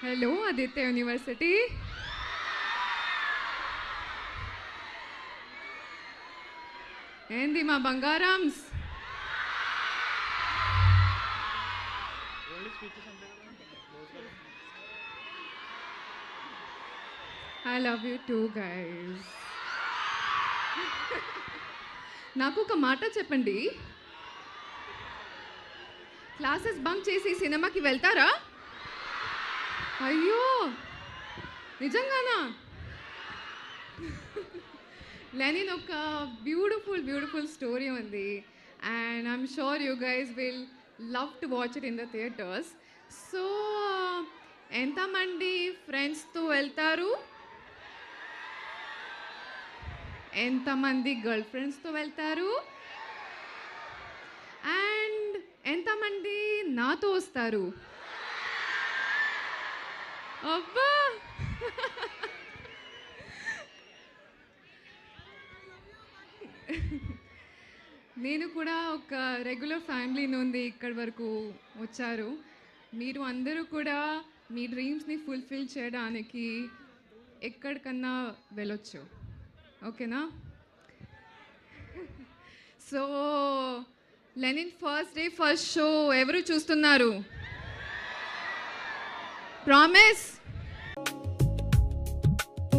Hello Aditya university. ఏంది మా బంగారమ్స్? I love you too guys. నాకు ఒక మాట చెప్పండి, క్లాసెస్ బంక్ చేసి సినిమాకి వెళ్తారా? అయ్యో, నిజంగానా? లెనిన్ ఒక బ్యూటిఫుల్ స్టోరీ ఉంది, and I'm sure you guys will love to watch it in the theatres. So ఎంతమంది ఫ్రెండ్స్తో వెళ్తారు? ఎంతమంది గర్ల్ ఫ్రెండ్స్తో వెళ్తారు? అండ్ ఎంతమంది నాతో వస్తారు? అబ్బా, నేను కూడా ఒక రెగ్యులర్ ఫ్యామిలీ నుండి ఇక్కడి వరకు వచ్చారు. మీరు అందరూ కూడా మీ డ్రీమ్స్ని ఫుల్ఫిల్ చేయడానికి ఎక్కడికన్నా వెళ్ళొచ్చు, ఓకేనా? So Lenin first day first show ఎవరు చూస్తున్నారు? ప్రామిస్?